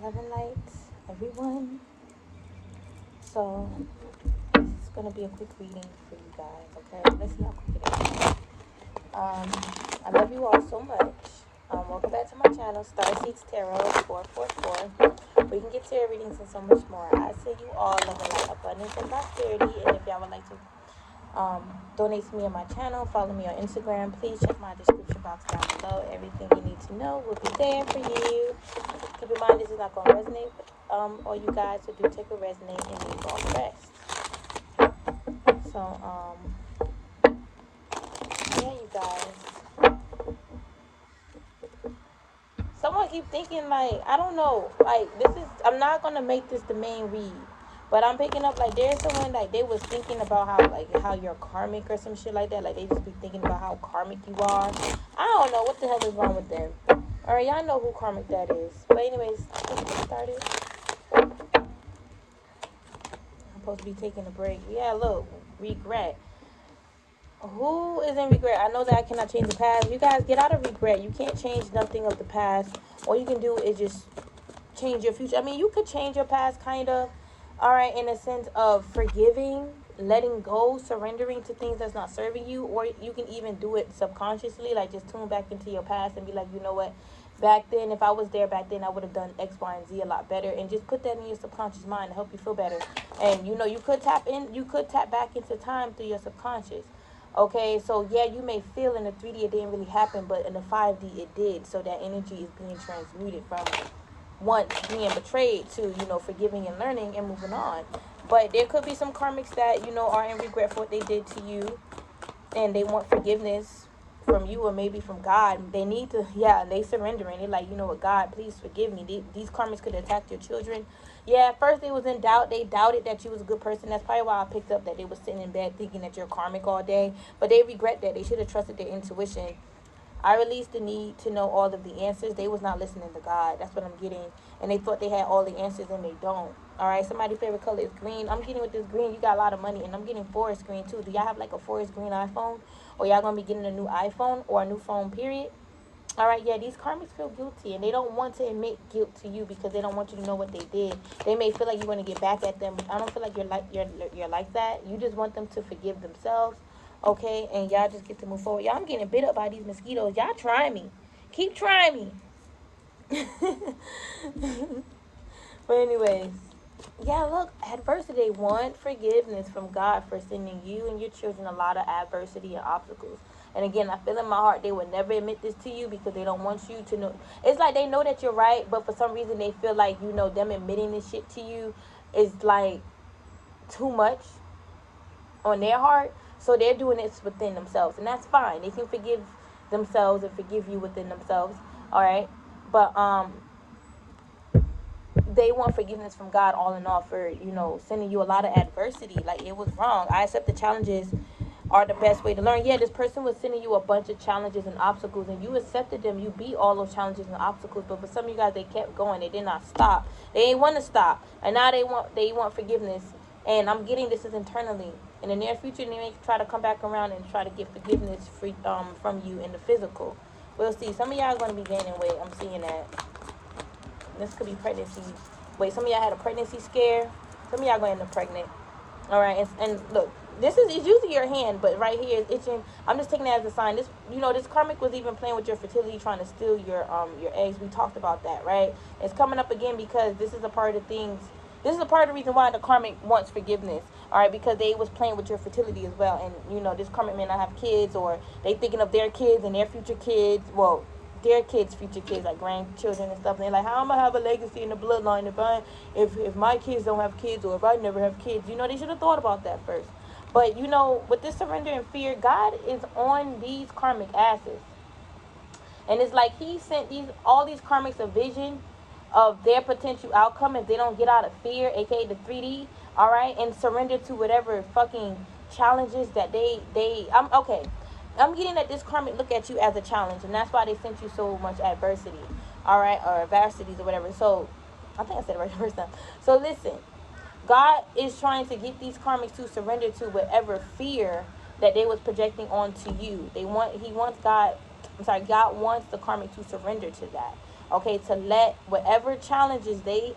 Love and light, everyone. So, this is going to be a quick reading for you guys, okay? Let's see how quick it is. I love you all so much. Welcome back to my channel, Starseeds Tarot 444. We can get tarot readings and so much more. I send you all love and light, abundance and prosperity. And if y'all would like to donate to me on my channel, follow me on Instagram, please check my description box down below. Everything you need to know will be there for you. Keep in mind, this is not going to resonate with all you guys, so do take a resonate and leave all the rest. So yeah, you guys, someone keep thinking, like, I don't know, like, I'm not going to make this the main read. But I'm picking up, like, there's someone, like, they was thinking about how you're karmic or some shit like that. Like, they just be thinking about how karmic you are. I don't know what the hell is wrong with them. All right, y'all know who karmic that is. But anyways, let's get started. I'm supposed to be taking a break. Yeah, look, regret. Who is in regret? I know that I cannot change the past. You guys, get out of regret. You can't change nothing of the past. All you can do is just change your future. I mean, you could change your past, kind of. All right, in a sense of forgiving, letting go, surrendering to things that's not serving you, or you can even do it subconsciously, like just tune back into your past and be like, you know what, back then, if I was there back then, I would have done X, Y, and Z a lot better, and just put that in your subconscious mind to help you feel better. And, you know, you could tap back into time through your subconscious. Okay, so yeah, you may feel in the 3D it didn't really happen, but in the 5D it did, so that energy is being transmuted from once being betrayed to, you know, forgiving and learning and moving on. But there could be some karmics that, you know, are in regret for what they did to you, and they want forgiveness from you, or maybe from God. They need to, yeah, they surrendering. They're like, you know what, God, please forgive me. These karmics could attack your children. Yeah, at first they was in doubt. They doubted that you was a good person. That's probably why I picked up that they was sitting in bed thinking that you're karmic all day. But they regret that. They should have trusted their intuition. I released the need to know all of the answers. They was not listening to God. That's what I'm getting. And they thought they had all the answers, and they don't. All right, somebody's favorite color is green. I'm getting with this green, you got a lot of money. And I'm getting forest green, too. Do y'all have, like, a forest green iPhone? Or y'all going to be getting a new iPhone or a new phone, period? All right, yeah, these karmics feel guilty. And they don't want to admit guilt to you because they don't want you to know what they did. They may feel like you want to get back at them. But I don't feel like you're like that. You just want them to forgive themselves. Okay, and y'all just get to move forward. Y'all, I'm getting bit up by these mosquitoes. Y'all try me. Keep trying me. But anyways, yeah, look, adversity. They want forgiveness from God for sending you and your children a lot of adversity and obstacles. And again, I feel in my heart they would never admit this to you because they don't want you to know. It's like they know that you're right, but for some reason they feel like, you know, them admitting this shit to you is like too much on their heart. So they're doing this within themselves, and that's fine. They can forgive themselves and forgive you within themselves, all right? But they want forgiveness from God all in all for, you know, sending you a lot of adversity. Like, it was wrong. I accept the challenges are the best way to learn. Yeah, this person was sending you a bunch of challenges and obstacles, and you accepted them. You beat all those challenges and obstacles, but for some of you guys, they kept going. They did not stop. They didn't want to stop, and now they want forgiveness. And I'm getting this is internally. In the near future, they may try to come back around and try to get forgiveness from you in the physical. We'll see. Some of y'all are going to be gaining weight. I'm seeing that. This could be pregnancy. Wait, some of y'all had a pregnancy scare. Some of y'all going to end up pregnant. All right, and look, it's usually your hand, but right here it's itching. I'm just taking that as a sign. This, you know, this karmic was even playing with your fertility, trying to steal your eggs. We talked about that, right? It's coming up again because this is a part of things. This is a part of the reason why the karmic wants forgiveness, all right, because they was playing with your fertility as well. And, you know, this karmic may not have kids, or they thinking of their kids and their future kids, well, their kids' future kids, like grandchildren and stuff. And they're like, how am I going to have a legacy in the bloodline if my kids don't have kids, or if I never have kids? You know, they should have thought about that first. But, you know, with this surrender and fear, God is on these karmic asses. And it's like he sent all these karmics a vision of their potential outcome if they don't get out of fear, aka the 3D, all right, and surrender to whatever fucking challenges that I'm getting that this karmic look at you as a challenge, and that's why they sent you so much adversity, all right, or adversities or whatever. So I think I said it right the first time. So listen, God is trying to get these karmics to surrender to whatever fear that they was projecting onto you. God wants the karmic to surrender to that. okay, to let whatever challenges they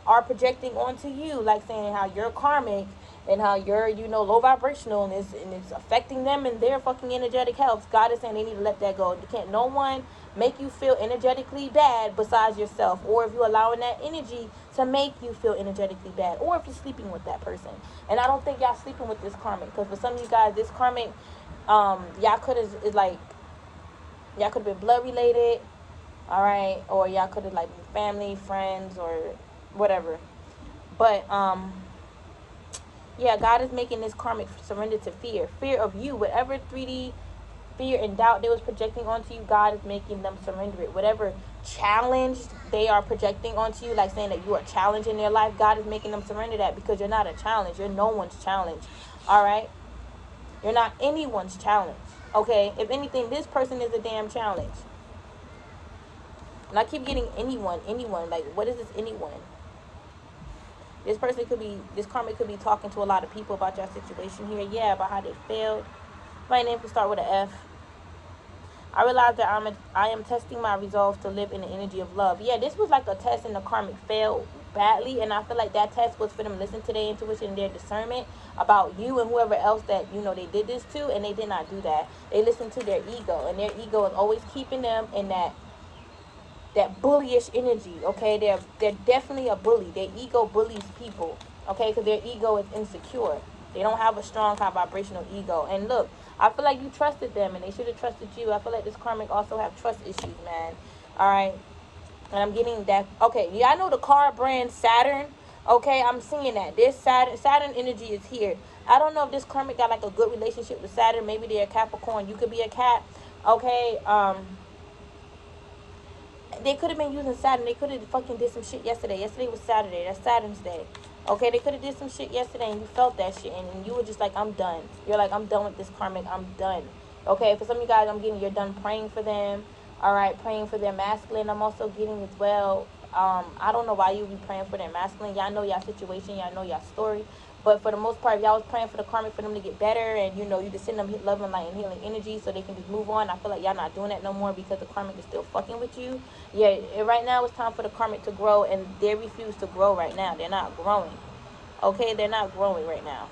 are projecting onto you, like saying how you're karmic and how you're, you know, low vibrational, and it's affecting them and their fucking energetic health. God is saying they need to let that go. Can't no one make you feel energetically bad besides yourself, or if you're allowing that energy to make you feel energetically bad, or if you're sleeping with that person. And I don't think y'all sleeping with this karmic, because for some of you guys, this karmic, y'all could have, is like, y'all could have been blood related, all right, or y'all could have like been family, friends, or whatever. But yeah, God is making this karmic surrender to fear of you. Whatever 3D fear and doubt they was projecting onto you, God is making them surrender it. Whatever challenge they are projecting onto you, like saying that you are challenging their life, God is making them surrender that, because you're not a challenge. You're no one's challenge. All right, you're not anyone's challenge. Okay, if anything, this person is a damn challenge. And I keep getting anyone. Like, what is this anyone? This person could be, this karmic could be talking to a lot of people about your situation here. Yeah, about how they failed. My name can start with an F. I realize that I am testing my resolve to live in the energy of love. Yeah, this was like a test, and the karmic failed badly. And I feel like that test was for them to listen to their intuition and their discernment about you and whoever else that, you know, they did this to. And they did not do that. They listened to their ego. And their ego is always keeping them in that bullyish energy, okay? They're definitely a bully. Their ego bullies people, okay? Because their ego is insecure. They don't have a strong, high vibrational ego. And look, I feel like you trusted them, and they should have trusted you. I feel like this karmic also have trust issues, man. All right? And I'm getting that. Okay, yeah, I know the car brand Saturn. Okay, I'm seeing that. This Saturn energy is here. I don't know if this karmic got like a good relationship with Saturn. Maybe they're a Capricorn. You could be a cat. Okay, they could have been using Saturn. They could have fucking did some shit yesterday. Yesterday was Saturday. That's Saturn's day. Okay, they could have did some shit yesterday, and you felt that shit, and you were just like, I'm done. You're like, I'm done with this karmic. I'm done. Okay, for some of you guys, I'm getting, you're done praying for them. All right, praying for their masculine. I'm also getting as well. I don't know why you be praying for their masculine. Y'all know y'all situation. Y'all know y'all story. But for the most part, if y'all was praying for the karmic for them to get better, and, you know, you just send them love and light and healing energy so they can just move on. I feel like y'all not doing that no more because the karmic is still fucking with you. Yeah, right now it's time for the karmic to grow, and they refuse to grow right now. They're not growing. Okay, they're not growing right now.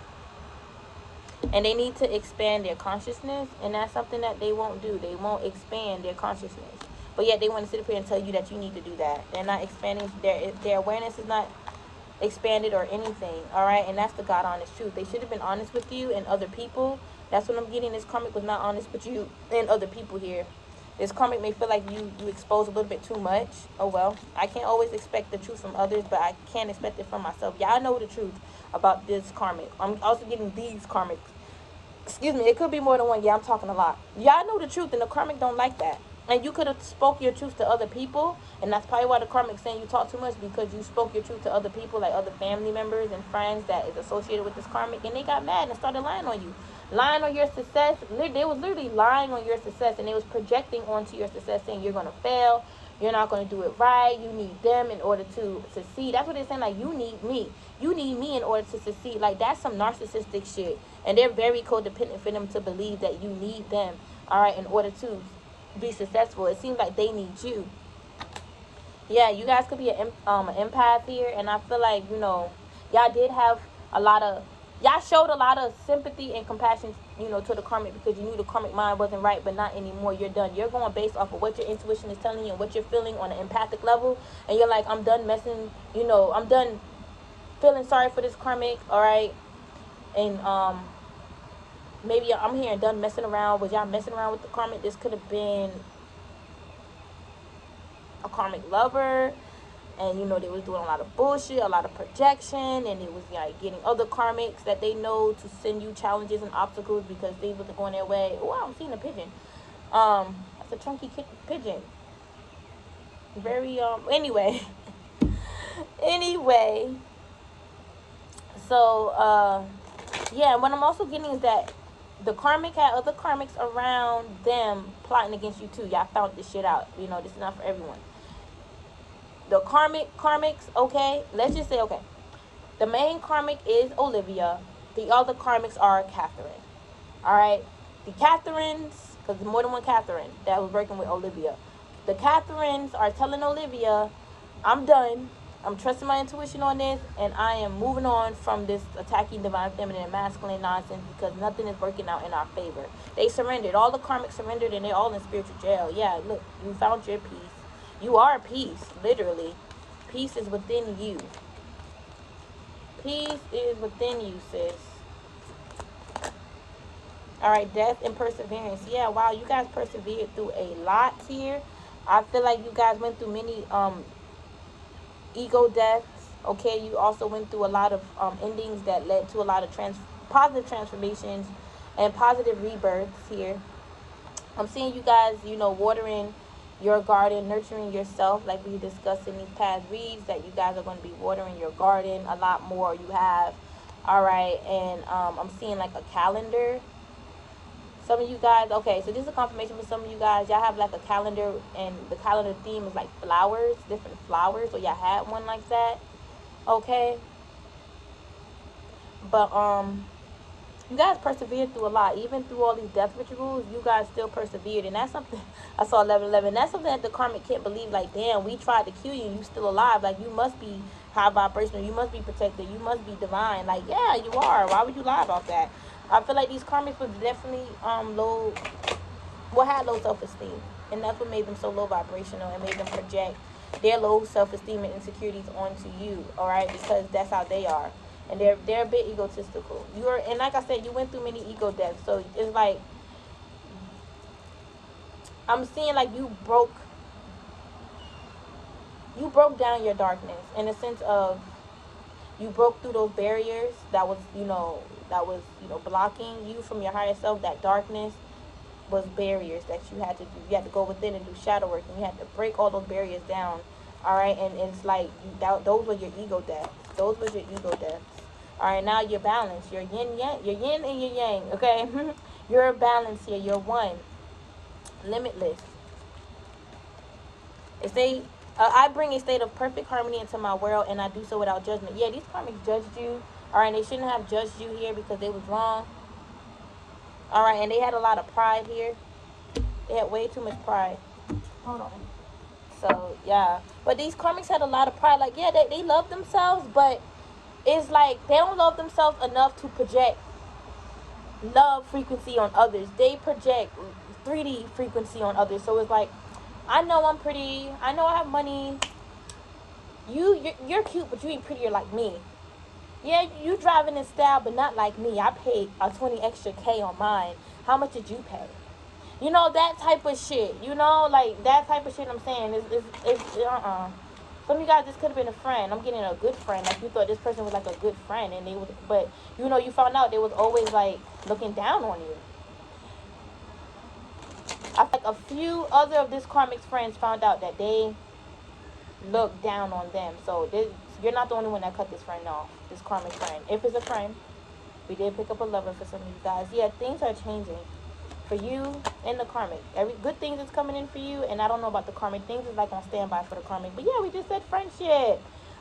And they need to expand their consciousness, and that's something that they won't do. They won't expand their consciousness. But yet they want to sit up here and tell you that you need to do that. They're not expanding. Their awareness is not expanded or anything. All right, and that's the God honest truth. They should have been honest with you and other people. That's what I'm getting. This karmic was not honest with you and other people here. This karmic may feel like you expose a little bit too much. Oh well, I can't always expect the truth from others, but I can't expect it from myself. Y'all know the truth about this karmic. I'm also getting these karmics. Excuse me, it could be more than one. Yeah, I'm talking a lot. Y'all know the truth, and the karmic don't like that. And you could have spoke your truth to other people, and that's probably why the karmic saying you talk too much, because you spoke your truth to other people, like other family members and friends that is associated with this karmic, and they got mad and started lying on you. Lying on your success. They was literally lying on your success, and they was projecting onto your success, saying you're going to fail, you're not going to do it right, you need them in order to succeed. That's what they're saying, like, you need me. You need me in order to succeed. Like, that's some narcissistic shit. And they're very codependent for them to believe that you need them, all right, in order to be successful. It seems like they need you. Yeah, you guys could be an empath here, and I feel like, you know, y'all did have a lot of, y'all showed a lot of sympathy and compassion, you know, to the karmic, because you knew the karmic mind wasn't right, but not anymore. You're done. You're going based off of what your intuition is telling you and what you're feeling on an empathic level, and you're like, I'm done messing, you know, I'm done feeling sorry for this karmic, all right, and maybe I'm here and done messing around. Was y'all messing around with the karmic? This could have been a karmic lover, and, you know, they was doing a lot of bullshit, a lot of projection, and it was like getting other karmics that they know to send you challenges and obstacles because they wasn't going their way. Oh, I'm seeing a pigeon. That's a chunky pigeon. Very anyway. Anyway. So yeah, what I'm also getting is that the karmic had other karmics around them plotting against you too. Y'all found this shit out. You know, this is not for everyone. The karmics, okay, let's just say, okay, the main karmic is Olivia. The other karmics are Catherine. All right, the Catherines, because there's more than one Catherine that was working with Olivia. The Catherines are telling Olivia, I'm done. I'm trusting my intuition on this, and I am moving on from this attacking divine feminine and masculine nonsense because nothing is working out in our favor. They surrendered. All the karmic surrendered, and they're all in spiritual jail. Yeah, look, you found your peace. You are peace, literally. Peace is within you. Peace is within you, sis. All right, death and perseverance. Yeah, wow, you guys persevered through a lot here. I feel like you guys went through many ego deaths. Okay, you also went through a lot of endings that led to a lot of positive transformations and positive rebirths here. I'm seeing you guys, you know, watering your garden, nurturing yourself, like we discussed in these past reads, that you guys are going to be watering your garden a lot more. You have, all right, and I'm seeing like a calendar. Some of you guys, okay, so this is a confirmation for some of you guys. Y'all have like a calendar, and the calendar theme is like flowers, different flowers, or y'all had one like that, okay? But you guys persevered through a lot. Even through all these death rituals, you guys still persevered. And that's something, I saw 1111. That's something that the karmic can't believe. Like, damn, we tried to kill you and you still alive. Like, you must be high vibrational. You must be protected. You must be divine. Like, yeah, you are. Why would you lie about that? I feel like these karmics were definitely had low self-esteem. And that's what made them so low vibrational and made them project their low self-esteem and insecurities onto you, all right? Because that's how they are. And they're a bit egotistical. And like I said, you went through many ego deaths. So it's like, I'm seeing like you broke down your darkness, in a sense of you broke through those barriers that was blocking you from your higher self. That darkness was barriers that you had to do. You had to go within and do shadow work, and you had to break all those barriers down. All right, and it's like those were your ego deaths. Those were your ego deaths. All right, now you're balanced. You're yin yang. You're yin and you're yang. Okay, you're balanced here. You're one, limitless. If they, I bring a state of perfect harmony into my world, and I do so without judgment. Yeah, these karmics judged you. All right, they shouldn't have judged you here because they was wrong. All right, and they had a lot of pride here. They had way too much pride. Hold on. So yeah, but these karmics had a lot of pride. Like, yeah, they love themselves, but it's like they don't love themselves enough to project love frequency on others. They project 3D frequency on others. So it's like, I know I'm pretty, I know I have money, you're cute, but you ain't prettier like me. Yeah, you driving in style, but not like me. I paid a 20 extra K on mine. How much did you pay? You know, that type of shit. You know, like, that type of shit I'm saying is Some of you guys, this could have been a friend. I'm getting a good friend. Like, you thought this person was like a good friend, and but you know, you found out they was always like looking down on you. I feel like a few other of this karmic's friends found out that they looked down on them. So you're not the only one that cut this friend off, this karmic friend. If it's a friend, we did pick up a lover for some of you guys. Yeah, things are changing for you and the karmic. Every good thing is coming in for you, and I don't know about the karmic. Things is like on standby for the karmic. But yeah, we just said friendship.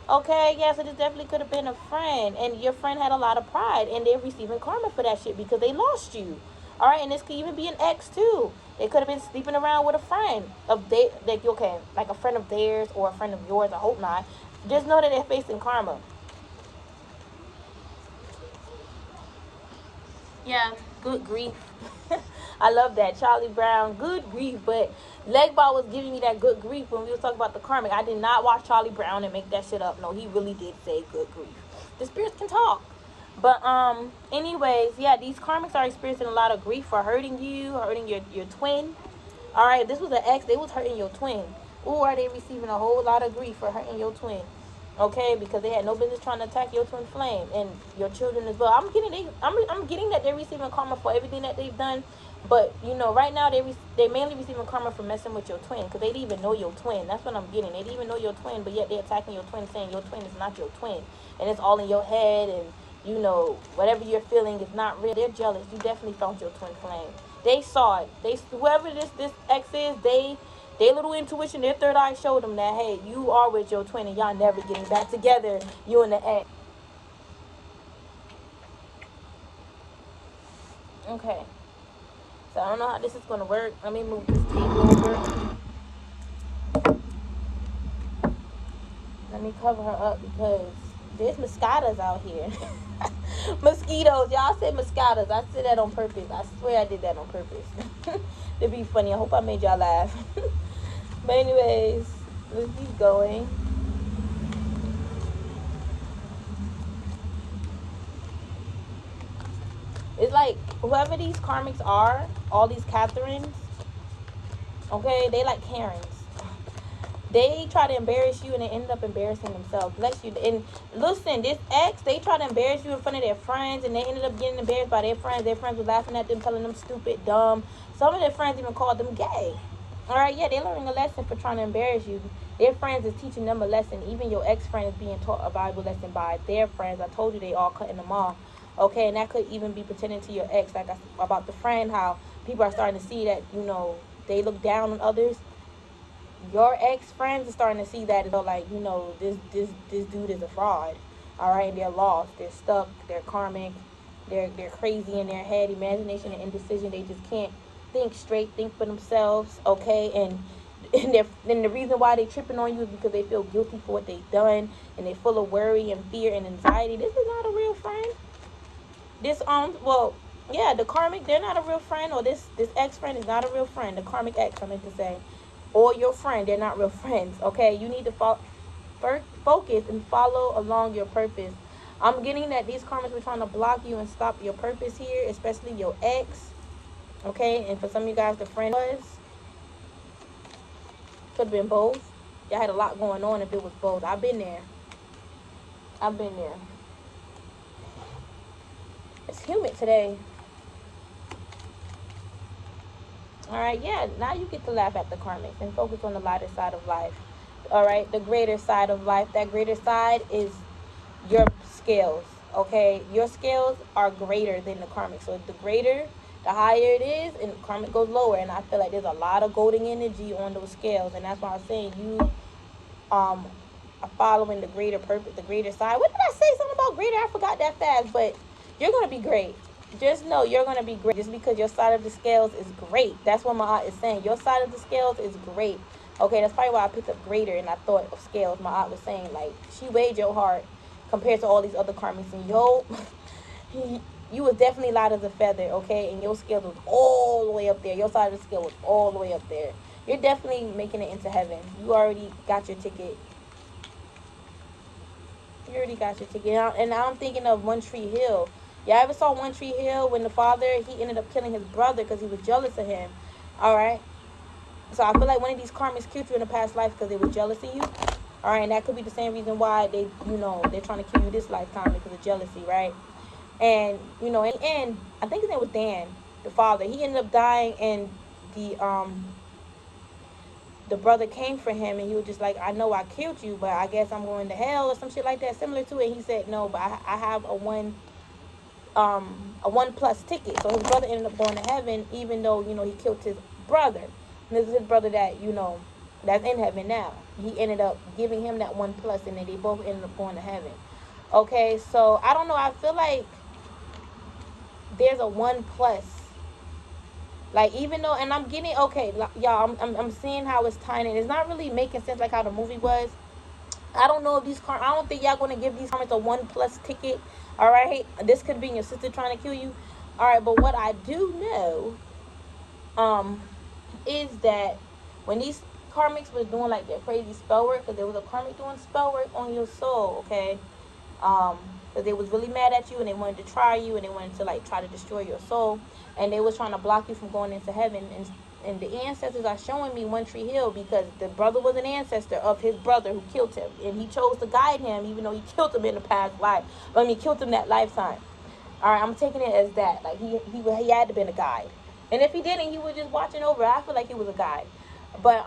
Okay, yeah, so this definitely could have been a friend, and your friend had a lot of pride, and they're receiving karma for that shit because they lost you. All right, and this could even be an ex too. They could have been sleeping around with a friend of like a friend of theirs or a friend of yours. I hope not. Just know that they're facing karma. Yeah, good grief. I love that. Charlie Brown, good grief. But Legba was giving me that good grief when we were talking about the karmic. I did not watch Charlie Brown and make that shit up. No, he really did say good grief. The spirits can talk. But anyways, yeah, these karmics are experiencing a lot of grief for hurting you, hurting your twin. All right, if this was an ex, they was hurting your twin. Or are they receiving a whole lot of grief for hurting your twin? Okay, because they had no business trying to attack your twin flame and your children as well. I'm getting that they're receiving karma for everything that they've done. But you know, right now they mainly receiving karma for messing with your twin, because they didn't even know your twin. That's what I'm getting. They didn't even know your twin, but yet they're attacking your twin, saying your twin is not your twin, and it's all in your head, and you know, whatever you're feeling is not real. They're jealous. You definitely found your twin flame. They saw it. Whoever this ex is, their little intuition, their third eye showed them that, hey, you are with your twin and y'all never getting back together, you and the ex. Okay. So I don't know how this is going to work. Let me move this table over. Let me cover her up because there's mosquitoes out here. Mosquitoes. Y'all said mosquitoes. I said that on purpose. I swear I did that on purpose. It'd be funny. I hope I made y'all laugh. But anyways, let's keep going. It's like whoever these karmics are, all these Catherines, okay, they like Karens. They try to embarrass you and they end up embarrassing themselves. Bless you. And listen, this ex, they try to embarrass you in front of their friends and they ended up getting embarrassed by their friends. Their friends were laughing at them, telling them stupid, dumb. Some of their friends even called them gay. Alright, yeah, they're learning a lesson for trying to embarrass you. Their friends is teaching them a lesson. Even your ex-friend is being taught a valuable lesson by their friends. I told you they all cutting them off. Okay, and that could even be pretending to your ex, like about the friend, how people are starting to see that, you know, they look down on others. Your ex-friends are starting to see that as well, like, you know, this dude is a fraud. Alright, they're lost, they're stuck, they're karmic, they're crazy in their head, imagination and indecision. They just can't think straight, think for themselves, okay? And the reason why they tripping on you is because they feel guilty for what they've done, and they're full of worry and fear and anxiety. This is not a real friend. This well, yeah, the karmic, they're not a real friend, or this ex-friend is not a real friend. The karmic ex, I meant to say, or your friend, they're not real friends. Okay, you need to focus and follow along your purpose. I'm getting that these karmics were trying to block you and stop your purpose here, especially your ex. Okay, and for some of you guys, the friend could have been both. Y'all had a lot going on if it was both. I've been there. It's humid today. Alright, yeah, now you get to laugh at the karmics and focus on the lighter side of life. Alright, the greater side of life. That greater side is your scales. Okay, your scales are greater than the karmic. So the greater, the higher it is, and karmic goes lower. And I feel like there's a lot of golden energy on those scales. And that's why I'm saying you are following the greater purpose, the greater side. What did I say? Something about greater? I forgot that fast. But you're going to be great. Just know you're going to be great. Just because your side of the scales is great. That's what my aunt is saying. Your side of the scales is great. Okay, that's probably why I picked up greater and I thought of scales. My aunt was saying, like, she weighed your heart compared to all these other karmics. And you was definitely light as a feather, okay? And your scales was all the way up there. Your side of the scale was all the way up there. You're definitely making it into heaven. You already got your ticket. You already got your ticket. And now I'm thinking of One Tree Hill. Y'all ever saw One Tree Hill when the father, he ended up killing his brother because he was jealous of him? Alright? So I feel like one of these karmics killed you in a past life because they were jealous of you. Alright, and that could be the same reason why they, you know, they're trying to kill you this lifetime because of jealousy, right? And, you know, in the end, I think his name was Dan, the father. He ended up dying, and the brother came for him, and he was just like, I know I killed you, but I guess I'm going to hell or some shit like that, similar to it. And he said, no, but I have a 1+ ticket. So his brother ended up going to heaven, even though, you know, he killed his brother. And this is his brother that, you know, that's in heaven now. He ended up giving him that 1+, and then they both ended up going to heaven. Okay, so I don't know. I feel like there's a 1+. Like, even though, and I'm getting, okay, y'all, I'm seeing how it's tying in. It's not really making sense like how the movie was. I don't know if I don't think y'all going to give these karmics a 1+ ticket. All right, this could be your sister trying to kill you. All right, but what I do know, is that when these karmics was doing like their crazy spell work, because there was a karmic doing spell work on your soul, okay, because they was really mad at you and they wanted to try you and they wanted to like try to destroy your soul, and they was trying to block you from going into heaven. And the ancestors are showing me One Tree Hill because the brother was an ancestor of his brother who killed him, and he chose to guide him even though he killed him in the past life. I mean, killed him that lifetime. All right, I'm taking it as that, like he had to been a guide, and if he didn't, he was just watching over. I feel like he was a guide. But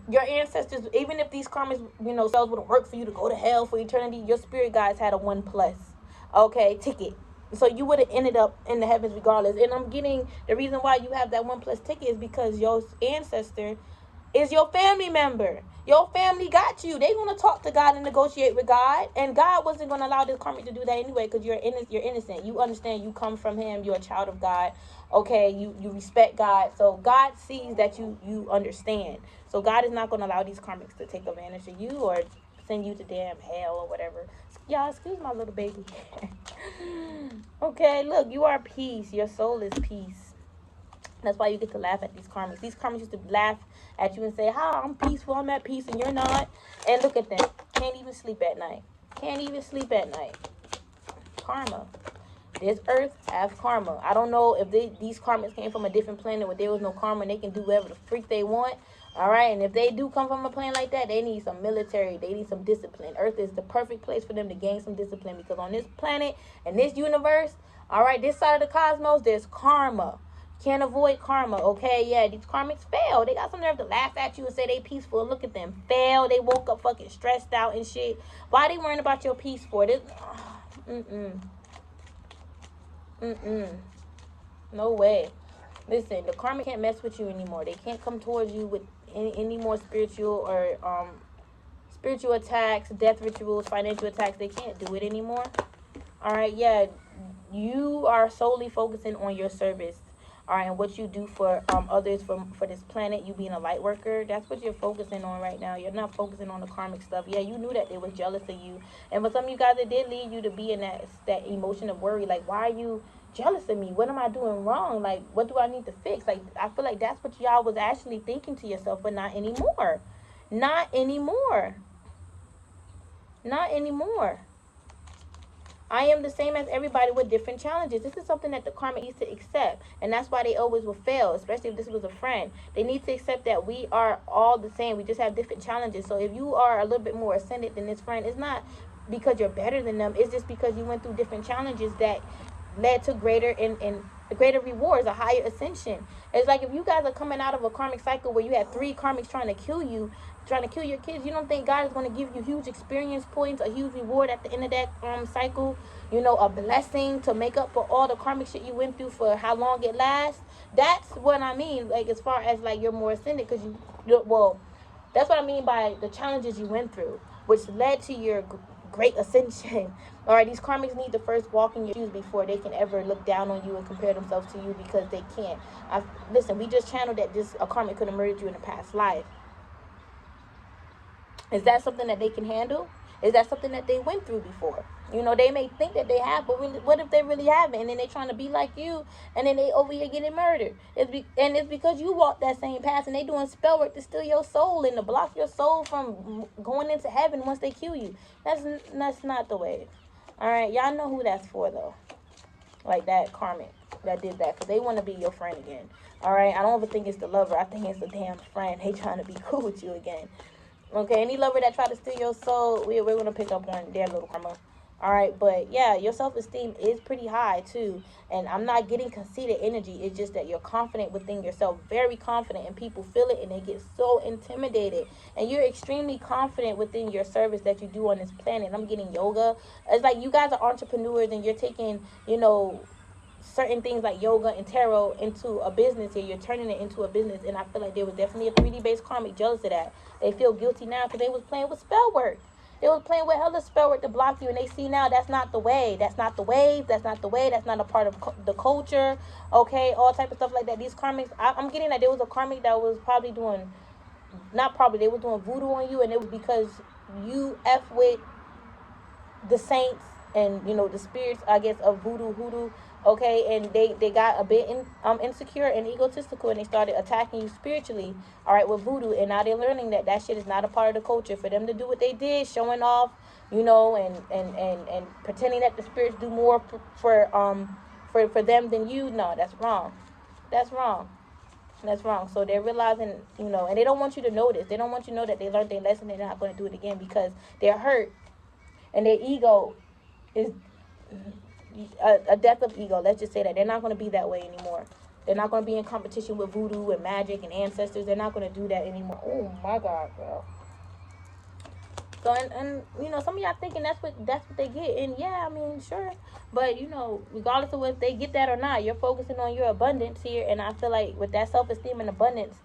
your ancestors, even if these karmas, you know, spells wouldn't work for you to go to hell for eternity, your spirit guides had a 1+, okay, ticket. So you would have ended up in the heavens regardless. And I'm getting the reason why you have that 1+ ticket is because your ancestor is your family member. Your family got you. They're going to talk to God and negotiate with God. And God wasn't going to allow this karmic to do that anyway because you're innocent. You understand you come from him. You're a child of God. Okay, you respect God. So God sees that you understand. So God is not going to allow these karmics to take advantage of you or send you to damn hell or whatever. Y'all, excuse my little baby. Okay, look, you are peace. Your soul is peace. That's why you get to laugh at these karmics. These karmics used to laugh at you and say, "Hi, I'm peaceful, I'm at peace," and you're not. And look at them. Can't even sleep at night. Can't even sleep at night. Karma. This earth has karma. I don't know if these karmics came from a different planet where there was no karma and they can do whatever the freak they want. All right, and if they do come from a planet like that, they need some military. They need some discipline. Earth is the perfect place for them to gain some discipline, because on this planet and this universe, all right, this side of the cosmos, there's karma. Can't avoid karma, okay? Yeah, these karmics fail. They got some nerve to laugh at you and say they peaceful. Look at them. Fail. They woke up fucking stressed out and shit. Why they worrying about your peace for? This, no way. Listen, the karma can't mess with you anymore. They can't come towards you with any more spiritual or spiritual attacks, death rituals, financial attacks. They can't do it anymore. All right, yeah, you are solely focusing on your service. All right, and what you do for others for this planet, you being a light worker, that's what you're focusing on right now. You're not focusing on the karmic stuff. Yeah, you knew that they was jealous of you, and for some of you guys, it did lead you to be in that emotion of worry. Like, why are you jealous of me? What am I doing wrong? Like, what do I need to fix? Like, I feel like that's what y'all was actually thinking to yourself, but not anymore. Not anymore. Not anymore. I am the same as everybody with different challenges. This is something that the karma needs to accept. And that's why they always will fail, especially if this was a friend. They need to accept that we are all the same. We just have different challenges. So if you are a little bit more ascendant than this friend, it's not because you're better than them. It's just because you went through different challenges that led to greater rewards, a higher ascension. It's like if you guys are coming out of a karmic cycle where you had 3 karmics trying to kill you, trying to kill your kids, you don't think God is going to give you huge experience points, a huge reward at the end of that cycle, you know, a blessing to make up for all the karmic shit you went through for how long it lasts? That's what I mean, like, as far as like you're more ascended, because well, that's what I mean by the challenges you went through, which led to your great ascension. All right, these karmics need to first walk in your shoes before they can ever look down on you and compare themselves to you, because they can't. Listen, we just channeled that a karmic could have murdered you in a past life. Is that something that they can handle? Is that something that they went through before? You know, they may think that they have, but really, what if they really haven't? And then they trying to be like you, and then they over here getting murdered. It's because you walked that same path, and they doing spell work to steal your soul and to block your soul from going into heaven once they kill you. That's not the way. All right, y'all know who that's for, though. Like that karmic that did that, because they want to be your friend again. All right, I don't even think it's the lover. I think it's the damn friend. They trying to be cool with you again. Okay, any lover that try to steal your soul, we're going to pick up on their little karma. All right, but yeah, your self-esteem is pretty high too. And I'm not getting conceited energy. It's just that you're confident within yourself, very confident, and people feel it and they get so intimidated. And you're extremely confident within your service that you do on this planet. I'm getting yoga. It's like you guys are entrepreneurs and you're taking, you know, certain things like yoga and tarot into a business here. You're turning it into a business, and I feel like there was definitely a 3D based karmic jealous of that. They feel guilty now because they was playing with spell work. They was playing with hella spell work to block you, and they see now that's not the way. That's not the wave. That's not the way. That's not a part of the culture. Okay, all type of stuff like that. These karmics, I'm getting that there was a karmic that was probably doing, not probably, they was doing voodoo on you, and it was because you F with the saints and, you know, the spirits, I guess, of hoodoo. Okay, and they got a bit insecure and egotistical, and they started attacking you spiritually, all right, with voodoo. And now they're learning that shit is not a part of the culture for them to do what they did, showing off, you know, and pretending that the spirits do more for them than you. No, that's wrong. That's wrong. That's wrong. So they're realizing, you know, and they don't want you to know this. They don't want you to know that they learned their lesson. They're not going to do it again because they're hurt, and their ego is a death of ego. Let's just say that they're not going to be that way anymore. They're not going to be in competition with voodoo and magic and ancestors. They're not going to do that anymore. Oh my God, girl. So and you know, some of y'all thinking that's what they get, and yeah, I mean, sure, but you know, regardless of whether they get that or not, you're focusing on your abundance here, and I feel like with that self-esteem and abundance,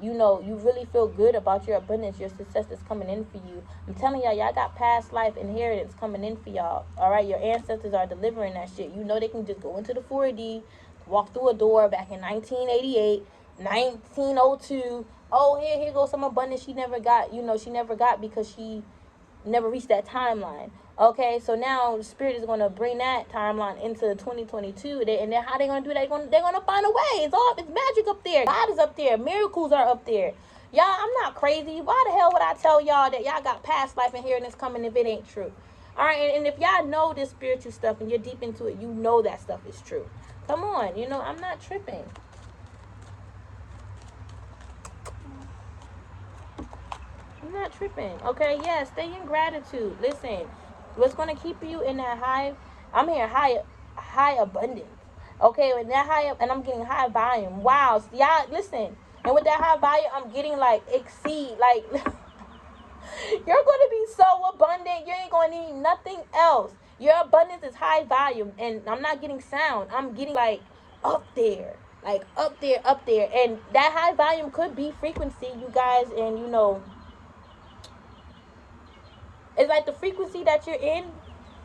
you know, you really feel good about your abundance, your success that's coming in for you. I'm telling y'all got past life inheritance coming in for y'all. All right, your ancestors are delivering that shit. You know, they can just go into the 4D, walk through a door back in 1988, 1902. Oh, here goes some abundance she never got. You know, she never got because she never reached that timeline. Okay, so now the spirit is going to bring that timeline into 2022. And then how they going to do that? They're going to find a way. It's magic up there. God is up there. Miracles are up there. Y'all, I'm not crazy. Why the hell would I tell y'all that y'all got past life and here and it's coming if it ain't true? All right, and if y'all know this spiritual stuff and you're deep into it, you know that stuff is true. Come on, you know, I'm not tripping. I'm not tripping. Okay, yeah, stay in gratitude. Listen, what's going to keep you in that high, I'm hearing high abundance. Okay, with that high up, and I'm getting high volume. Wow, so y'all, listen. And with that high volume, I'm getting like exceed, like you're going to be so abundant, you ain't going to need nothing else. Your abundance is high volume, and I'm not getting sound. I'm getting like up there, like up there. And that high volume could be frequency, you guys, and you know, it's like the frequency that you're in,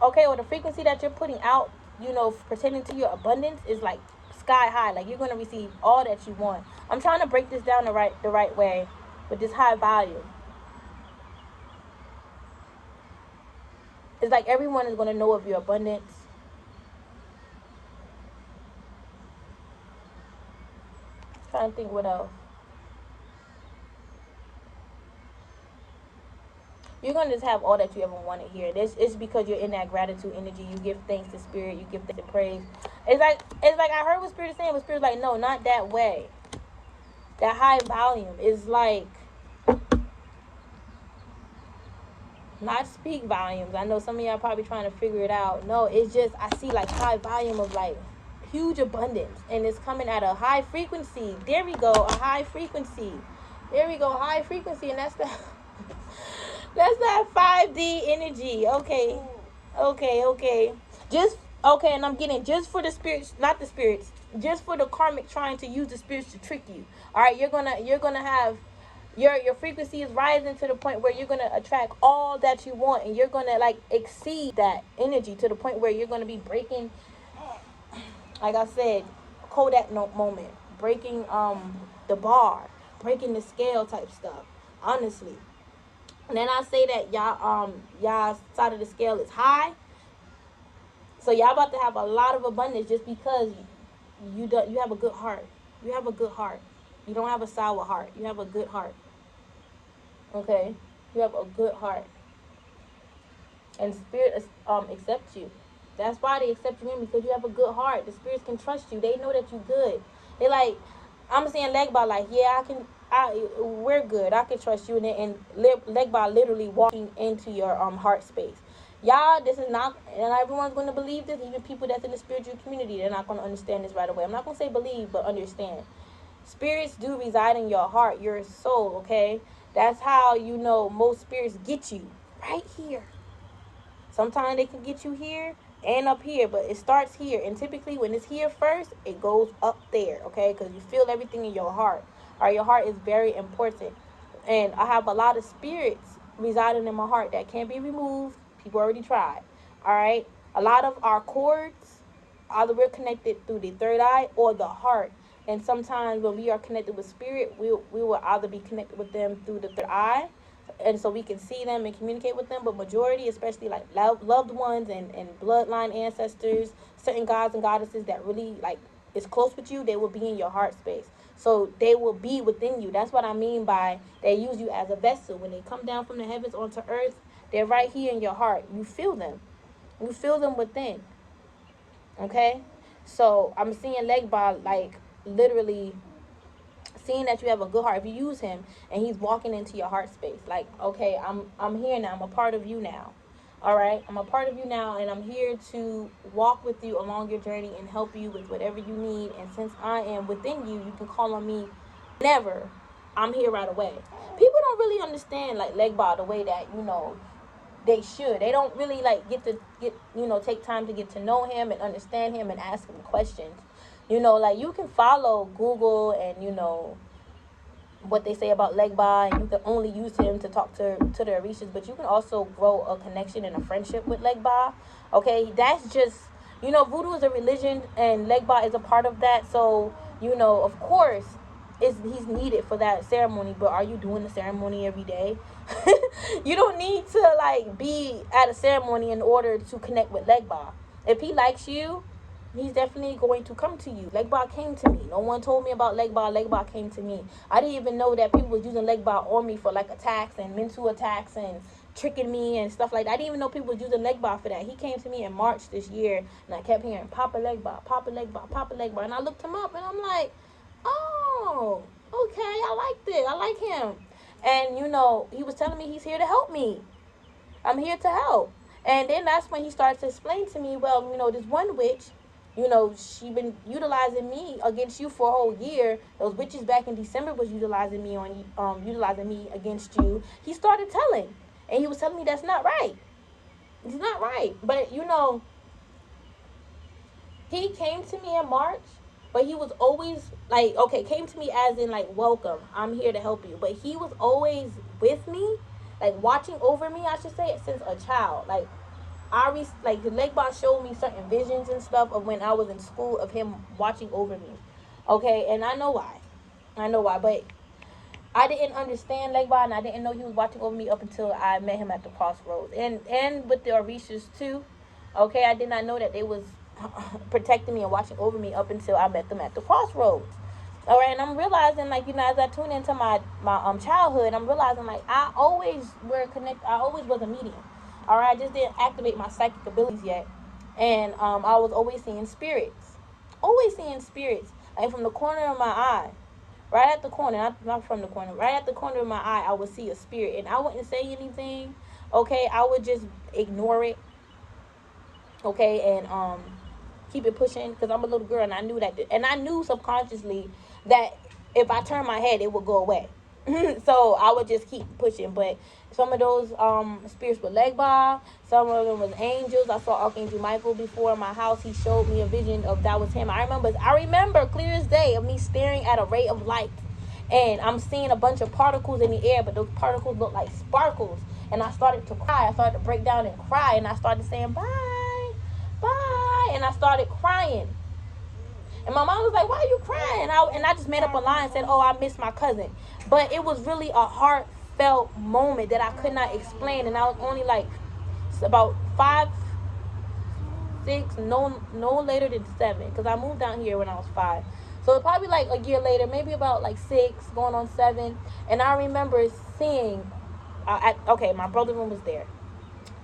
okay, or the frequency that you're putting out, you know, pertaining to your abundance is like sky high. Like you're going to receive all that you want. I'm trying to break this down the right way with this high volume. It's like everyone is going to know of your abundance. I'm trying to think what else. You're going to just have all that you ever wanted here. It's because you're in that gratitude energy. You give thanks to spirit. You give thanks to praise. It's like I heard what spirit is saying, but spirit's like, no, not that way. That high volume is like, not speak volumes. I know some of y'all probably trying to figure it out. No, it's just, I see like high volume of like huge abundance. And it's coming at a high frequency. There we go, a high frequency. There we go, high frequency. And that's the... That's that 5D energy. Okay. Just, okay, and I'm getting just for the spirits, not the spirits, just for the karmic trying to use the spirits to trick you. All right, you're gonna have, your frequency is rising to the point where you're gonna attract all that you want, and you're gonna like exceed that energy to the point where you're gonna be breaking, like I said, Kodak moment, breaking the bar, breaking the scale type stuff, honestly. And then I say that y'all side of the scale is high. So y'all about to have a lot of abundance just because you have a good heart. You have a good heart. You don't have a sour heart. You have a good heart. Okay? You have a good heart. And spirit accepts you. That's why they accept you in, because you have a good heart. The spirits can trust you. They know that you're good. They like, I'm saying Legba like, yeah, we're good. I can trust you. And Legba literally walking into your heart space. Y'all, this is not, and everyone's going to believe this, even people that's in the spiritual community, they're not going to understand this right away. I'm not going to say believe, but understand. Spirits do reside in your heart, your soul, okay? That's how you know most spirits get you, right here. Sometimes they can get you here and up here, but it starts here. And typically when it's here first, it goes up there, okay? Because you feel everything in your heart. All right, your heart is very important. And I have a lot of spirits residing in my heart that can't be removed. People already tried. All right. A lot of our cords, either we're connected through the third eye or the heart. And sometimes when we are connected with spirit, we will either be connected with them through the third eye, and so we can see them and communicate with them. But majority, especially like loved ones and bloodline ancestors, certain gods and goddesses that really like is close with you, they will be in your heart space. So they will be within you. That's what I mean by they use you as a vessel. When they come down from the heavens onto earth, they're right here in your heart. You feel them. You feel them within. Okay? So I'm seeing Legba like literally seeing that you have a good heart. If you use him and he's walking into your heart space, like, okay, I'm here now. I'm a part of you now. All right? I'm a part of you now, and I'm here to walk with you along your journey and help you with whatever you need. And since I am within you, you can call on me whenever. I'm here right away. People don't really understand like Legba the way that, you know, they should. They don't really like take time to get to know him and understand him and ask him questions. You know, like you can follow Google and you know what they say about Legba, and you can only use him to talk to the Orishas, but you can also grow a connection and a friendship with Legba. Okay, that's just, you know, voodoo is a religion and Legba is a part of that. So, you know, of course, he's needed for that ceremony, but are you doing the ceremony every day? You don't need to like be at a ceremony in order to connect with Legba. If he likes you, he's definitely going to come to you. Legba came to me. No one told me about Legba. Legba came to me. I didn't even know that people was using Legba on me for like attacks and mental attacks and tricking me and stuff like that. I didn't even know people was using Legba for that. He came to me in March this year, and I kept hearing Papa Legba, Papa Legba, Papa Legba, and I looked him up, and I'm like, oh, okay, I like this. I like him. And, you know, he was telling me he's here to help me. I'm here to help. And then that's when he started to explain to me, well, you know, this one witch, you know, she been utilizing me against you for a whole year. Those witches back in December was utilizing me against you. He started telling. And he was telling me that's not right. It's not right. But, you know, he came to me in March. But he was always, like, okay, came to me as in, like, welcome. I'm here to help you. But he was always with me, like, watching over me, I should say, since a child. Like, the Legba showed me certain visions and stuff of when I was in school of him watching over me. Okay, and I know why. But I didn't understand Legba, and I didn't know he was watching over me up until I met him at the crossroads. And with the Orishas, too. Okay, I did not know that they was protecting me and watching over me up until I met them at the crossroads. All right, and I'm realizing, like, you know, as I tune into my childhood, I'm realizing, like, I always was a medium. All right, I just didn't activate my psychic abilities yet, and I was always seeing spirits, like from the corner of my eye, right at the corner, not from the corner, right at the corner of my eye, I would see a spirit, and I wouldn't say anything. Okay, I would just ignore it. Okay, and keep it pushing, because I'm a little girl, and I knew that, and I knew subconsciously that if I turned my head, it would go away. So I would just keep pushing. But some of those spirits were Legba, some of them was angels. I saw Archangel Michael before in my house. He showed me a vision of that was him. I remember clear as day of me staring at a ray of light, and I'm seeing a bunch of particles in the air, but those particles look like sparkles. And I started to cry. I started to break down and cry, and I started saying bye, bye, and I started crying. And my mom was like, why are you crying? And I just made up a lie and said, oh, I miss my cousin. But it was really a heartfelt moment that I could not explain. And I was only like about 5, 6, no later than 7. Because I moved down here when I was 5. So probably like a year later, maybe about like 6, going on 7. And I remember seeing, my brother's room was there.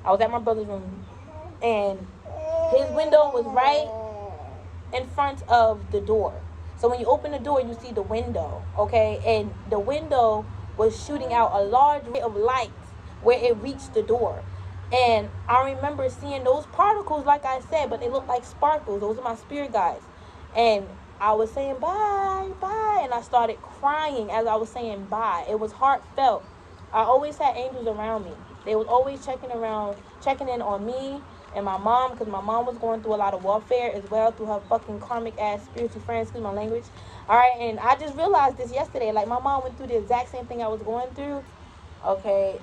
I was at my brother's room. And his window was right in front of the door. So when you open the door, you see the window, okay? And the window was shooting out a large ray of light where it reached the door. And I remember seeing those particles, like I said, but they looked like sparkles. Those are my spirit guides. And I was saying bye, bye, and I started crying as I was saying bye. It was heartfelt. I always had angels around me. They was always checking in on me and my mom, because my mom was going through a lot of warfare as well through her fucking karmic ass spiritual friends, excuse my language. All right, and I just realized this yesterday. Like, my mom went through the exact same thing I was going through. Okay,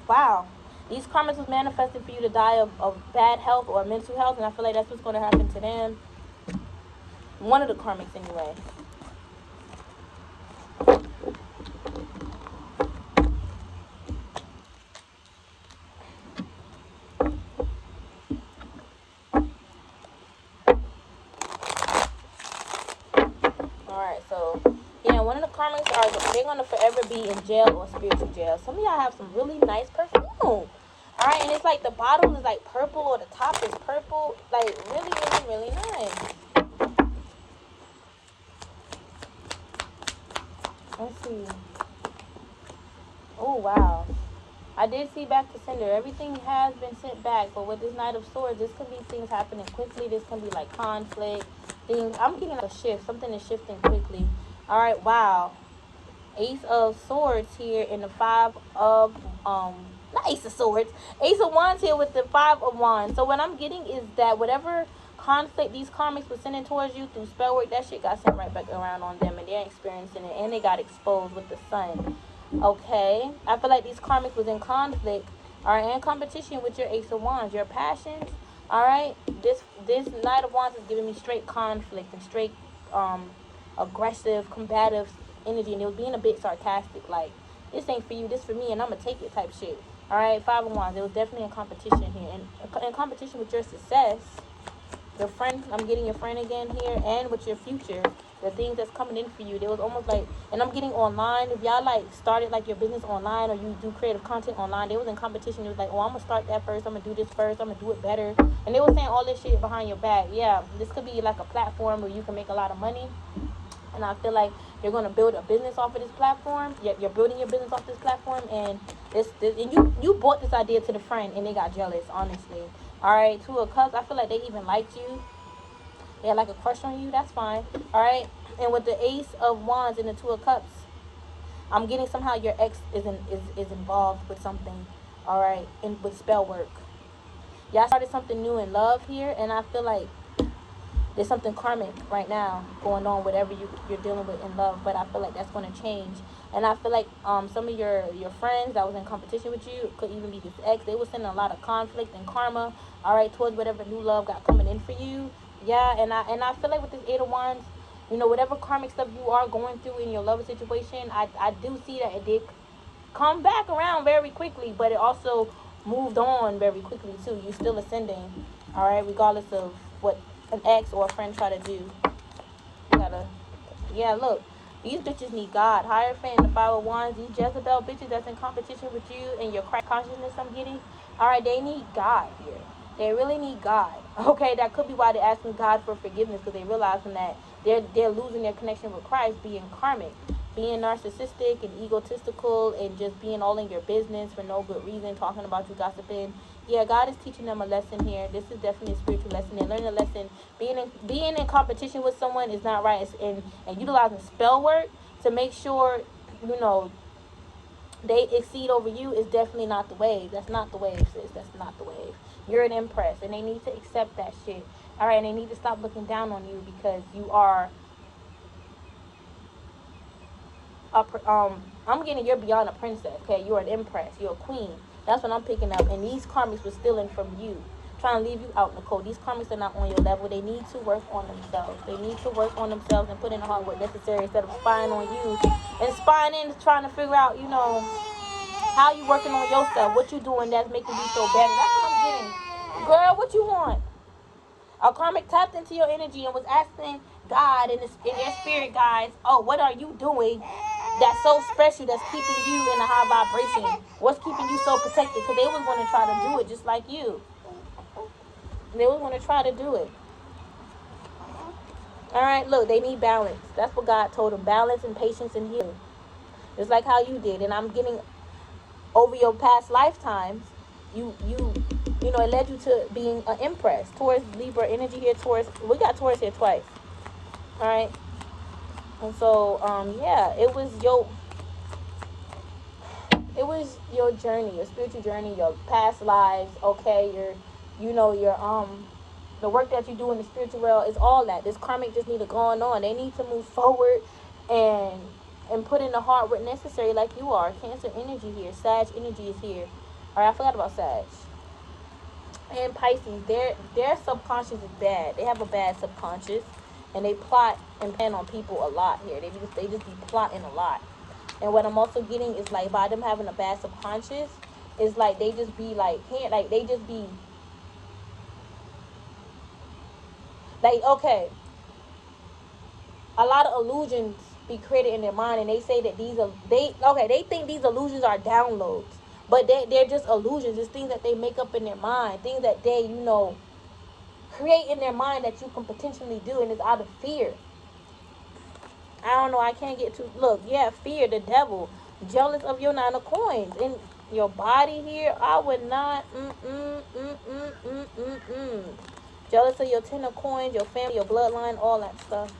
wow. These karmics was manifested for you to die of bad health or mental health, and I feel like that's what's going to happen to them. One of the karmics, anyway. Alright, so, yeah, one of the karmics they're going to forever be in jail or spiritual jail. Some of y'all have some really nice perfume. Alright, and it's like the bottle is like purple or the top is purple. Like, really, really, really nice. Let's see. Oh, wow. I did see back to sender. Everything has been sent back, but with this Knight of Swords, this could be things happening quickly. This can be like conflict, things. I'm getting a shift. Something is shifting quickly. All right, wow. Ace of Swords here in the 5 of, not Ace of Swords. Ace of Wands here with the 5 of Wands. So what I'm getting is that whatever conflict these karmics were sending towards you through spell work, that shit got sent right back around on them, and they're experiencing it, and they got exposed with the sun. Okay, I feel like these karmics was in conflict, all right, and competition with your Ace of Wands, your passions. All right, this Knight of Wands is giving me straight conflict and straight aggressive, combative energy, and it was being a bit sarcastic, like, This ain't for you, this for me, and I'm gonna take it type shit. All right, Five of Wands. There was definitely a competition here, and in competition with your success, your friend. I'm getting your friend again here, and with your future, the things that's coming in for you. There was almost like, and I'm getting online. If y'all like started like your business online, or you do creative content online, they was in competition. It was like, oh, I'm gonna start that first. I'm gonna do this first. I'm gonna do it better. And they were saying all this shit behind your back. Yeah, this could be like a platform where you can make a lot of money. And I feel like you're gonna build a business off of this platform. You're building your business off this platform, and and you bought this idea to the friend, and they got jealous. Honestly, all right. Two of Cups. I feel like they even liked you. They had like a crush on you. That's fine. All right. And with the Ace of Wands and the Two of Cups, I'm getting somehow your ex is involved with something. All right, and with spell work. Y'all started something new in love here, and I feel like there's something karmic right now going on, whatever you're dealing with in love, but I feel like that's going to change. And I feel like some of your friends that was in competition with you, could even be this ex, they were sending a lot of conflict and karma, all right, towards whatever new love got coming in for you. Yeah, and I feel like with this Eight of Wands, you know, whatever karmic stuff you are going through in your love situation, I do see that it did come back around very quickly, but it also moved on very quickly too. You're still ascending, all right, regardless of what an ex or a friend try to do. You gotta, yeah, look, these bitches need God. Hierophant, the Five of Wands, these Jezebel bitches that's in competition with you and your crack consciousness I'm getting, all right, they need God here. They really need God. Okay, that could be why they're asking God for forgiveness, because they realizing that they're losing their connection with Christ, being karmic, being narcissistic and egotistical, and just being all in your business for no good reason, talking about you, gossiping. Yeah, God is teaching them a lesson here. This is definitely a spiritual lesson. They're learning a lesson. Being in competition with someone is not right, and utilizing spell work to make sure, you know, they exceed over you is definitely not the wave. That's not the wave, sis. That's not the wave. You're an empress, and they need to accept that shit. All right, and they need to stop looking down on you, because you are I'm getting, you're beyond a princess. Okay, you're an empress. You're a queen. That's what I'm picking up. And these karmics were stealing from you, trying to leave you out in the cold. These karmics are not on your level. They need to work on themselves. They need to work on themselves and put in the hard work necessary, instead of spying on you and spying in, trying to figure out, you know, how you working on yourself, what you doing that's making you so better. That's what I'm getting. Girl, what you want? A karmic tapped into your energy and was asking God and their spirit guides, oh, what are you doing that's so special, that's keeping you in a high vibration? What's keeping you so protected? Because they was going to try to do it just like you. They was going to try to do it. All right, look, they need balance. That's what God told them. Balance and patience and healing. Just like how you did. And I'm getting, over your past lifetimes, you know, it led you to being an empress. Taurus, Libra energy here. Taurus, we got Taurus here twice. All right. And so, yeah, it was your journey, your spiritual journey, your past lives. Okay, the work that you do in the spiritual world is all that. This karmic just need to go on. They need to move forward and put in the hard work necessary, like you are. Cancer energy here. Sag energy is here. All right, I forgot about Sag. And Pisces, their subconscious is bad. They have a bad subconscious, and they plot and plan on people a lot here. They just be plotting a lot. And what I'm also getting is, like, by them having a bad subconscious, is like they just be like, they just be like, okay, a lot of illusions be created in their mind, and they say that they think these illusions are downloads. But they're just illusions. It's things that they make up in their mind. Things that they, you know, create in their mind that you can potentially do. And it's out of fear. I don't know. I can't get to... Look, yeah, fear, the devil. Jealous of your 9 of coins. In your body here, I would not... Jealous of your 10 of coins, your family, your bloodline, all that stuff.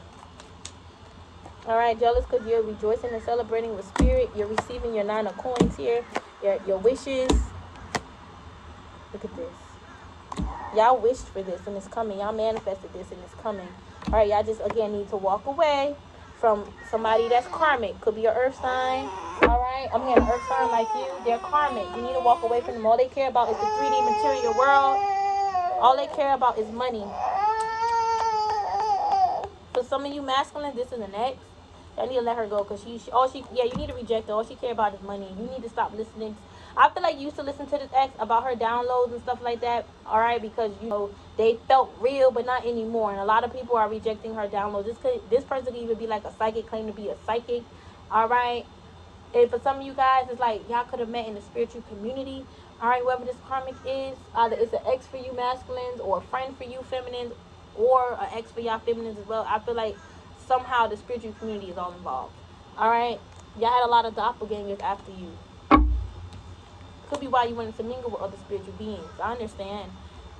Alright, jealous because you're rejoicing and celebrating with spirit. You're receiving your 9 of coins here. Your wishes. Look at this. Y'all wished for this and it's coming. Y'all manifested this and it's coming. Alright, y'all just, again, need to walk away from somebody that's karmic. Could be an earth sign. Alright, I'm hearing an earth sign like you. They're karmic. You need to walk away from them. All they care about is the 3D material world. All they care about is money. For some of you masculine, this is an ex. I need to let her go because yeah, you need to reject her. All she care about is money. You need to stop listening. I feel like you used to listen to this ex about her downloads and stuff like that, all right, because, you know, they felt real, but not anymore. And a lot of people are rejecting her downloads. This person could even be like a psychic, claim to be a psychic, all right. And for some of you guys, it's like y'all could have met in the spiritual community, all right, whoever this karmic is. Either it's an ex for you masculines or a friend for you feminines or an ex for y'all feminines as well. I feel like somehow the spiritual community is all involved, all right. Y'all had a lot of doppelgangers after you. Could be why you wanted to mingle with other spiritual beings. I understand.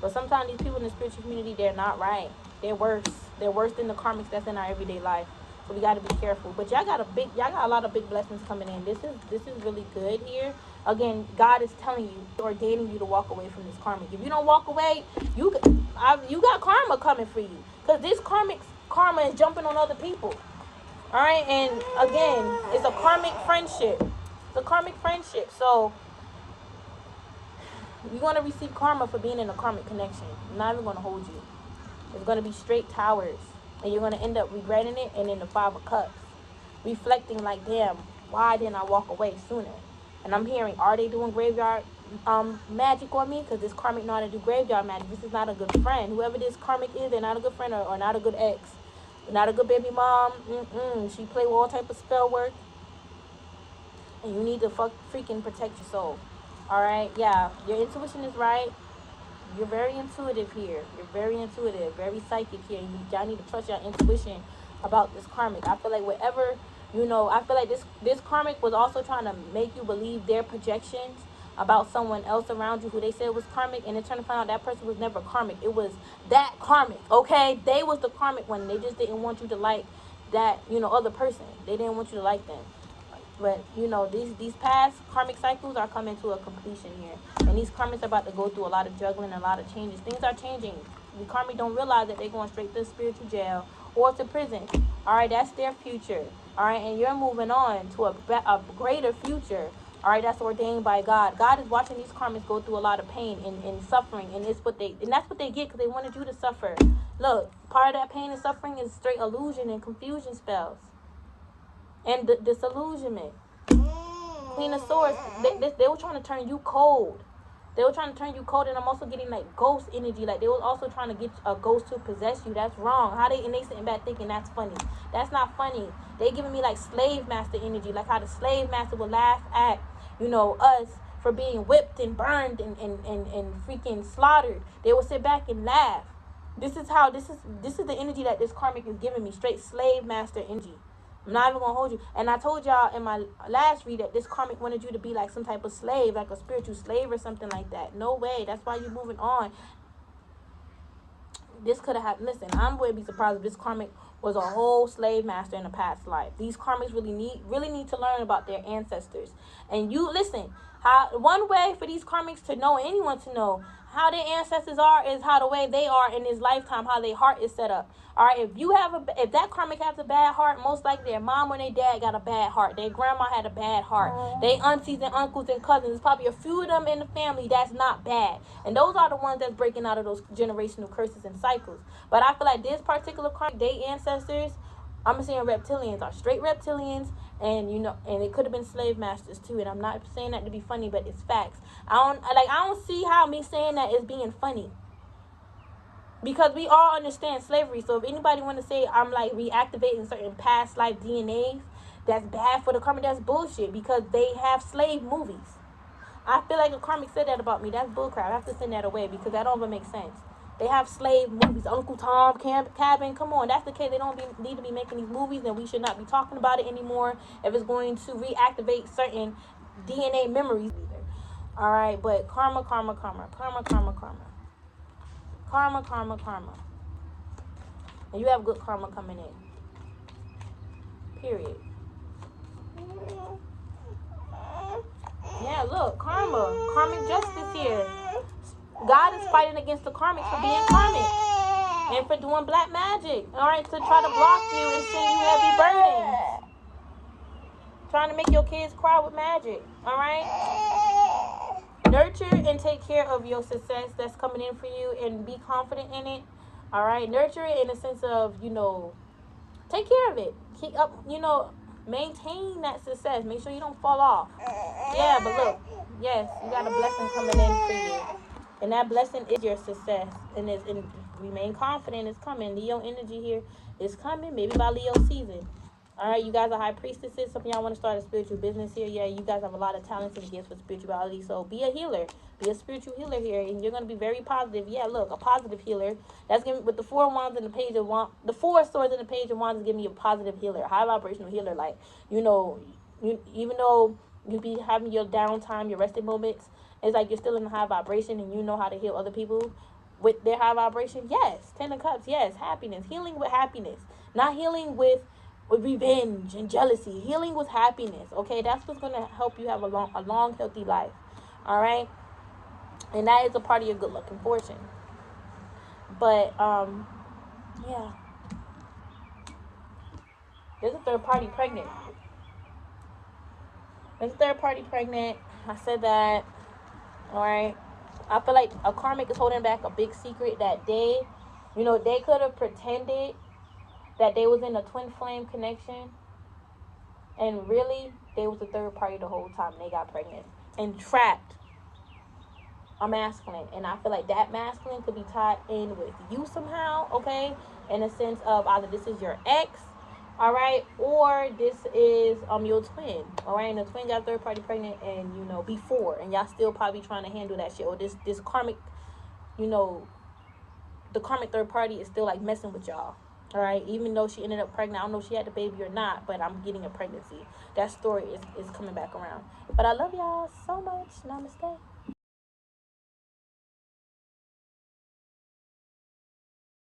But sometimes these people in the spiritual community, they're not right. They're worse. They're worse than the karmics that's in our everyday life. So we gotta be careful. But y'all got a lot of big blessings coming in. This is really good here. Again, God is telling you, ordaining you to walk away from this karmic. If you don't walk away, you got karma coming for you. Because this karma is jumping on other people. Alright, and again, it's a karmic friendship. It's a karmic friendship. So you're going to receive karma for being in a karmic connection. I'm not even going to hold you. It's going to be straight towers. And you're going to end up regretting it. And then the 5 of cups. Reflecting like, damn, why didn't I walk away sooner? And I'm hearing, are they doing graveyard magic on me? Because this karmic know how to do graveyard magic. This is not a good friend. Whoever this karmic is, they're not a good friend or not a good ex. Not a good baby mom. She play with all type of spell work. And you need to freaking protect your soul. Alright, yeah, your intuition is right. You're very intuitive here. You're very intuitive, very psychic here. Y'all need to trust your intuition about this karmic. I feel like whatever, you know, I feel like this karmic was also trying to make you believe their projections about someone else around you who they said was karmic, and it turned to find out that person was never karmic. It was that karmic, okay? They was the karmic one. They just didn't want you to like that, you know, other person. They didn't want you to like them. But, you know, these past karmic cycles are coming to a completion here. And these karmics are about to go through a lot of juggling, a lot of changes. Things are changing. The karmic don't realize that they're going straight to spiritual jail or to prison. All right, that's their future. All right, and you're moving on to a greater future. All right, that's ordained by God. God is watching these karmics go through a lot of pain and suffering. And that's what they get because they wanted you to suffer. Look, part of that pain and suffering is straight illusion and confusion spells. And the disillusionment. Queen of Swords, they were trying to turn you cold. They were trying to turn you cold, and I'm also getting like ghost energy. Like they were also trying to get a ghost to possess you. That's wrong. And they sitting back thinking that's funny. That's not funny. They giving me like slave master energy, like how the slave master would laugh at, you know, us for being whipped and burned and freaking slaughtered. They would sit back and laugh. This is the energy that this karmic is giving me. Straight slave master energy. I'm not even going to hold you. And I told y'all in my last read that this karmic wanted you to be like some type of slave, like a spiritual slave or something like that. No way. That's why you're moving on. This could have happened. Listen, I'm going to be surprised if this karmic was a whole slave master in a past life. These karmics really need to learn about their ancestors. And you, listen, one way for these karmics to know, anyone to know, how their ancestors are is how the way they are in this lifetime, how their heart is set up. All right, if that karmic has a bad heart, most likely their mom or their dad got a bad heart. Their grandma had a bad heart. Their aunties and uncles and cousins, there's probably a few of them in the family that's not bad. And those are the ones that's breaking out of those generational curses and cycles. But I feel like this particular karmic, their ancestors, I'm saying reptilians are straight reptilians, and you know, and it could have been slave masters too. And I'm not saying that to be funny, but it's facts. I don't see how me saying that is being funny, because we all understand slavery. So if anybody want to say I'm like reactivating certain past life DNAs, that's bad for the karmic, that's bullshit, because they have slave movies. I feel like a karmic said that about me. That's bullcrap. I have to send that away because that don't even make sense. They have slave movies. Uncle Tom, Cabin. Come on. That's the case. They don't need to be making these movies, and we should not be talking about it anymore if it's going to reactivate certain DNA memories either. All right, but karma. And you have good karma coming in. Period. Yeah, look. Karma. Karmic justice here. God is fighting against the karmics for being karmic and for doing black magic, all right, to try to block you and send you heavy burdens, trying to make your kids cry with magic, all right? Nurture and take care of your success that's coming in for you and be confident in it, all right? Nurture it in a sense of, you know, Take care of it. Keep up, you know, maintain that success. Make sure you don't fall off. Yeah, but look, yes, you got a blessing coming in for you. And that blessing is your success. And remain confident it's coming. Leo energy here is coming, maybe by Leo season. All right, you guys are high priestesses. Some of y'all want to start a spiritual business here. Yeah, you guys have a lot of talents and gifts for spirituality. So be a healer. Be a spiritual healer here. And you're going to be very positive. Yeah, look, a positive healer. That's giving with the 4 wands and the page of wands. The 4 swords and the page of wands is giving you a positive healer. High vibrational healer. Like, you know, even though you be having your downtime, your resting moments, it's like you're still in a high vibration and you know how to heal other people with their high vibration. Yes. 10 of cups. Yes. Happiness. Healing with happiness. Not healing with revenge and jealousy. Healing with happiness. Okay, that's what's gonna help you have a long healthy life. All right, and that is a part of your good luck and fortune. But yeah, there's a third party pregnant. There's a third party pregnant. I said that. All right, I feel like a karmic is holding back a big secret that they, you know, they could have pretended that they was in a twin flame connection, and really they was a third party the whole time. And they got pregnant and trapped a masculine, and I feel like that masculine could be tied in with you somehow. Okay, in a sense of either this is your ex, all right, or this is your twin, all right, and the twin got third party pregnant, and you know, before, and y'all still probably trying to handle that shit, or this karmic, you know, the karmic third party is still like messing with y'all. All right, even though she ended up pregnant, I don't know if she had the baby or not, but I'm getting a pregnancy. That story is coming back around. But I love y'all so much. Namaste.